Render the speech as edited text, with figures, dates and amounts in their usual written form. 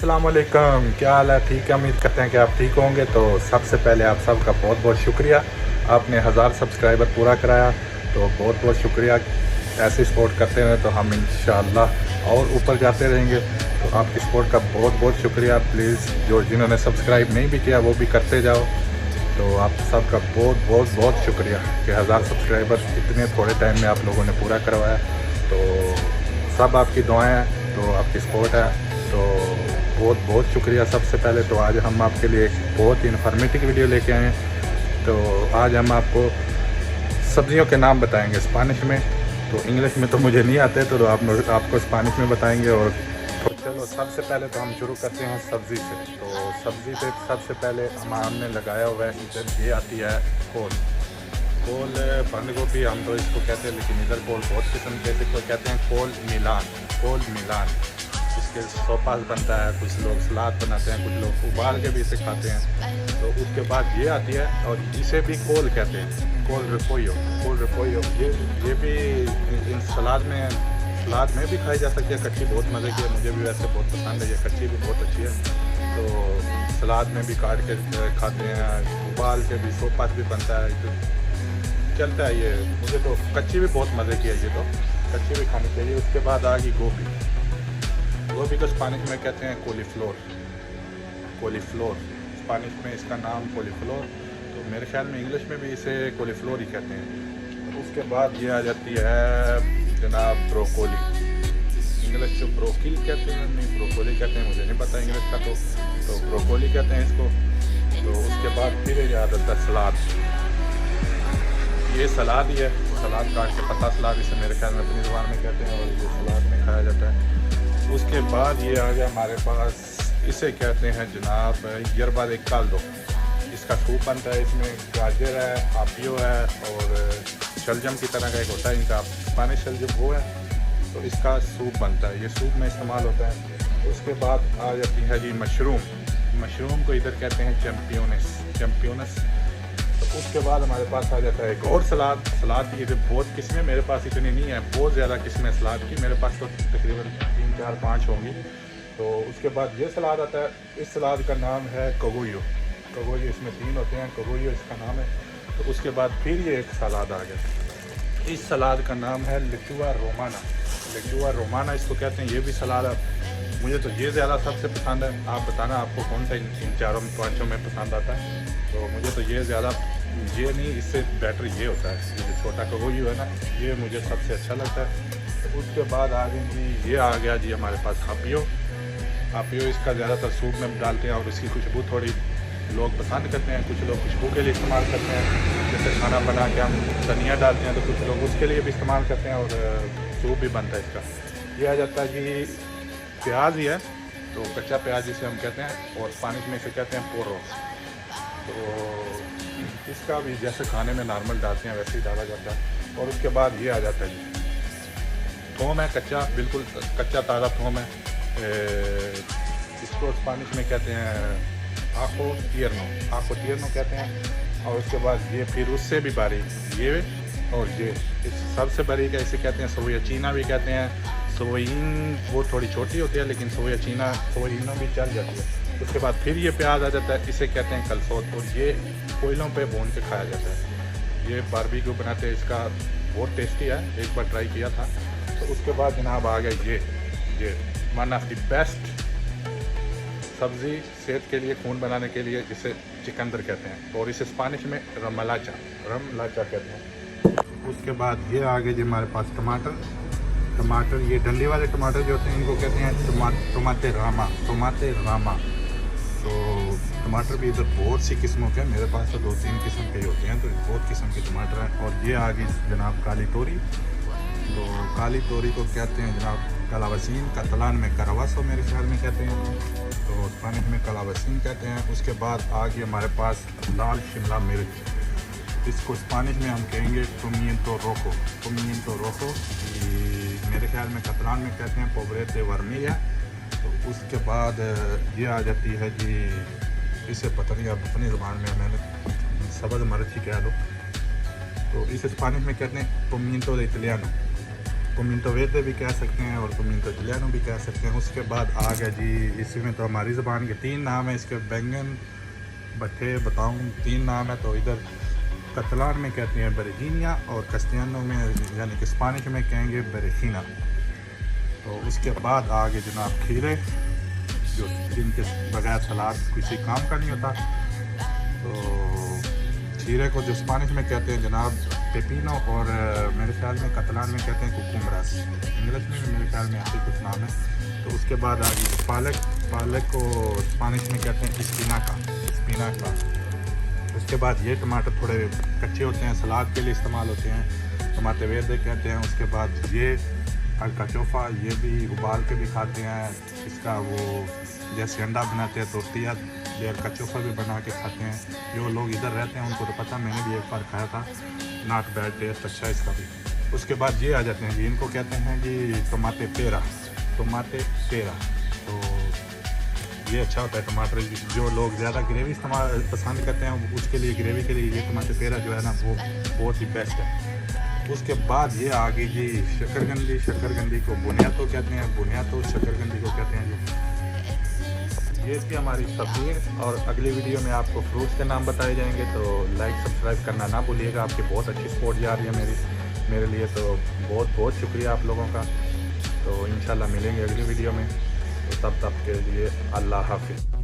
अस्सलामुअलैकुम, क्या हाल है? ठीक है, उम्मीद करते हैं कि आप ठीक होंगे। तो सबसे पहले आप सबका बहुत बहुत शुक्रिया, आपने 1000 सब्सक्राइबर पूरा कराया, तो बहुत बहुत शुक्रिया। ऐसे सपोर्ट करते रहें तो हम इंशाअल्लाह और ऊपर जाते रहेंगे। तो आपकी सपोर्ट का बहुत बहुत शुक्रिया। प्लीज़ जो जिन्होंने सब्सक्राइब नहीं भी किया वो भी करते जाओ। तो आप सबका बहुत बहुत बहुत शुक्रिया कि 1000 सब्सक्राइबर इतने थोड़े टाइम में आप लोगों ने पूरा करवाया। तो सब आपकी दुआएं हैं, तो आपकी सपोर्ट है, तो बहुत बहुत शुक्रिया। सबसे पहले तो आज हम आपके लिए एक बहुत ही इन्फॉर्मेटिव वीडियो लेके आए हैं। तो आज हम आपको सब्जियों के नाम बताएंगे स्पेनिश में। तो इंग्लिश में तो मुझे नहीं आते, तो आपको स्पेनिश में बताएंगे। और तो चलो सबसे पहले तो हम शुरू करते हैं सब्ज़ी से। तो सब्ज़ी पे सबसे पहले हमने लगाया हुआ है, इधर ये आती है कोल। कोल बंद गोभी हम तो इसको कहते हैं, लेकिन इधर कोल बहुत किस्म के इसको कहते हैं। कोल मिलान, कोल मिलान। इसके सोपास बनता है, कुछ लोग सलाद बनाते हैं, कुछ लोग उबाल के भी इसे खाते हैं। तो उसके बाद ये आती है, और इसे भी कोल कहते हैं, कोल रिपोयो। कोल रिपोयो ये भी इन सलाद में भी खाई जा सकती है। कच्ची बहुत मज़े की है, मुझे भी वैसे बहुत पसंद है। ये कच्ची भी बहुत अच्छी है, तो सलाद में भी काट के खाते हैं, उबाल के भी, सोपास भी बनता है, तो चलता है ये। मुझे तो कच्ची भी बहुत मज़े की है, ये तो कच्ची भी खानी चाहिए। उसके बाद आ गई गोभी। गोभी को स्पेनिश में कहते हैं कोलीफ्लोर। कोलीफ्लोर स्पेनिश में इसका नाम कोलीफ्लोर, तो मेरे ख्याल में इंग्लिश में भी इसे कोलीफ्लोर ही कहते हैं। तो उसके बाद ये आ जाती है जनाब ब्रोकोली। इंग्लिश जो ब्रोकिल कहते हैं, नहीं ब्रोकोली कहते हैं, मुझे नहीं पता इंग्लिश का। तो ब्रोकोली कहते हैं इसको। तो उसके बाद फिर ये आ जाता है सलाद। ये सलाद ही है, सलाद काट के पत्ता सलाद इसे मेरे ख्याल में अपनी ज़ुबान में कहते हैं, और ये सलाद में खाया जाता है। उसके बाद ये आ गया हमारे पास, इसे कहते हैं जनाब यरबा दे काल्दो। इसका सूप बनता है, इसमें गाजर है, आपियो है, और शलजम की तरह का एक होता है इनका स्पेनिश शलजम, वो है। तो इसका सूप बनता है, ये सूप में इस्तेमाल होता है। उसके बाद आ जाती है जी मशरूम। मशरूम को इधर कहते हैं चैम्पियनस। तो उसके बाद हमारे पास आ जाता है एक और सलाद की बहुत किस्में, मेरे पास इतनी नहीं है, बहुत ज़्यादा किस्में सलाद की, मेरे पास तो तकरीबन 3, 4, 5 होंगी। तो उसके बाद ये सलाद आता है, इस सलाद का नाम है कगुयो। इसमें 3 होते हैं, कगुयो इसका नाम है। तो उसके बाद फिर ये एक सलाद आ गया, इस सलाद का नाम है लिचुआ रोमाना इसको कहते हैं। ये भी सलाद है, मुझे तो ये ज़्यादा सबसे पसंद है। आप बताना आपको कौन सा इन चारों में 5 में पसंद आता है। तो मुझे तो ये ज़्यादा, ये नहीं, इससे बेटर ये होता है, ये जो छोटा कगोयू है ना, ये मुझे सबसे अच्छा लगता है। तो उसके बाद आ गई जी, ये आ गया जी हमारे पास आपियो। इसका ज़्यादातर सूप में डालते हैं, और इसकी खुशबू थोड़ी लोग पसंद करते हैं, कुछ लोग खुशबू के लिए इस्तेमाल करते हैं। जैसे खाना बना के हम धनिया डालते हैं, तो कुछ लोग उसके लिए भी इस्तेमाल करते हैं, और सूप भी बनता है इसका। ये आ जाता है जी प्याज ही है, तो कच्चा प्याज जिसे हम कहते हैं, और स्पेनिश में इसे कहते हैं पोरो। तो इसका भी जैसे खाने में नॉर्मल डालते हैं वैसे ही डाला जाता है। और उसके बाद ये आ जाता है जी थोम है, कच्चा, बिल्कुल कच्चा ताज़ा थोम है। इसको स्पेनिश में कहते हैं आको टियरनो कहते हैं। और उसके बाद ये फिर उससे भी बारीक ये, और ये इस सबसे बारीक है, इसे कहते हैं सोयाचीना भी कहते हैं। सोइन वो थोड़ी छोटी होती है, लेकिन सोइनो भी चल जाती है। उसके बाद फिर ये प्याज आ जाता है, इसे कहते हैं कलसोत, और ये कोयलों पे भून के खाया जाता है। ये बारबेक्यू बनाते हैं, इसका बहुत टेस्टी है, एक बार ट्राई किया था। तो उसके बाद जनाब आ गया ये वन ऑफ द बेस्ट सब्ज़ी सेहत के लिए, खून बनाने के लिए, इसे चिकंदर कहते हैं, और इसे स्पेनिश में रमलाचा कहते हैं। उसके बाद ये आ गए जी हमारे पास टमाटर, ये डंडी वाले टमाटर जो होते हैं इनको कहते हैं टमाटे रामा। तो टमाटर भी इधर बहुत सी किस्मों के हैं, मेरे पास तो 2-3 किस्म के ही होते हैं, तो बहुत किस्म के टमाटर हैं। और ये आ गई जनाब काली तोरी। तो काली तोरी को कहते हैं जनाब कलावसीन, कतलान में करावासो मेरे ख्याल में कहते हैं, तो स्पेनिश में कलावसीन कहते हैं। उसके बाद आ गई हमारे पास लाल शिमला मिर्च, इसको स्पेनिश में हम कहेंगे पुमियंतो रोको, मेरे ख्याल में कतलान में कहते हैं पोब्रेते वर्मिया। तो उसके बाद ये आ जाती है जी, इसे पता नहीं आप अपनी ज़ुबान में, मैंने सब्ज़ मिर्च ही कह लो। तो इसे स्पेनिश में कहते हैं पुमियंतो इटालियानो। पुमिंतो वेदे भी कह सकते हैं और पुमिंतो जिलियानो भी कह सकते हैं। उसके बाद आ गया जी, इसमें तो हमारी ज़बान के 3 नाम है इसके, बैंगन बट्टे बताऊँ 3 नाम है। तो इधर कतलान में कहते हैं बरेजीनिया और कस्टियानो में यानी कि स्पानिश में कहेंगे बरेखीना। तो उसके बाद आगे जनाब खीरे, जो जिनके बगैर सलाद किसी काम का नहीं होता। तो खीरे को जो स्पानिश में कहते हैं जनाब पेपिनो और मेरे ख्याल में कतलान में कहते हैं कुकुम्बरस, इंग्लिश में भी मेरे ख्याल में ऐसे कुछ नाम है। तो उसके बाद आ गई पालक, पालक को स्पानिश में कहते हैं स्पिनाका। उसके बाद ये टमाटर थोड़े कच्चे होते हैं, सलाद के लिए इस्तेमाल होते हैं, टमाटे वेदे कहते हैं। उसके बाद ये अलकाचोफा, ये भी उबाल के भी खाते हैं, इसका वो जैसे अंडा बनाते हैं तोर्तिया, ये अलकाचोफा भी बना के खाते हैं। जो लोग इधर रहते हैं उनको तो पता, मैंने भी एक बार खाया था, नॉट बैड टेस्ट, अच्छा इसका भी। उसके बाद ये आ जाते हैं जी, इनको कहते हैं जी टमाटे पेरा, टमाटे पेरा। तो ये अच्छा होता है टमाटर, जो लोग ज़्यादा ग्रेवी इस्तेमाल पसंद करते हैं उसके लिए, ग्रेवी के लिए ये टमाटर पेरा जो है ना वो बहुत ही बेस्ट है। उसके बाद ये आ गई जी शकरकंदी, शकरकंदी को बुनियातो कहते हैं, बुनियातो शकरकंदी को कहते हैं जी। ये थी हमारी सब्जी है और अगली वीडियो में आपको फ्रूट्स के नाम बताए जाएंगे। तो लाइक सब्सक्राइब करना ना भूलिएगा, आपकी बहुत अच्छी सपोर्ट जा रही है मेरे लिए, तो बहुत बहुत शुक्रिया आप लोगों का। तो इंशाल्लाह मिलेंगे अगली वीडियो में, तो तब के लिए अल्लाह हाफिज़।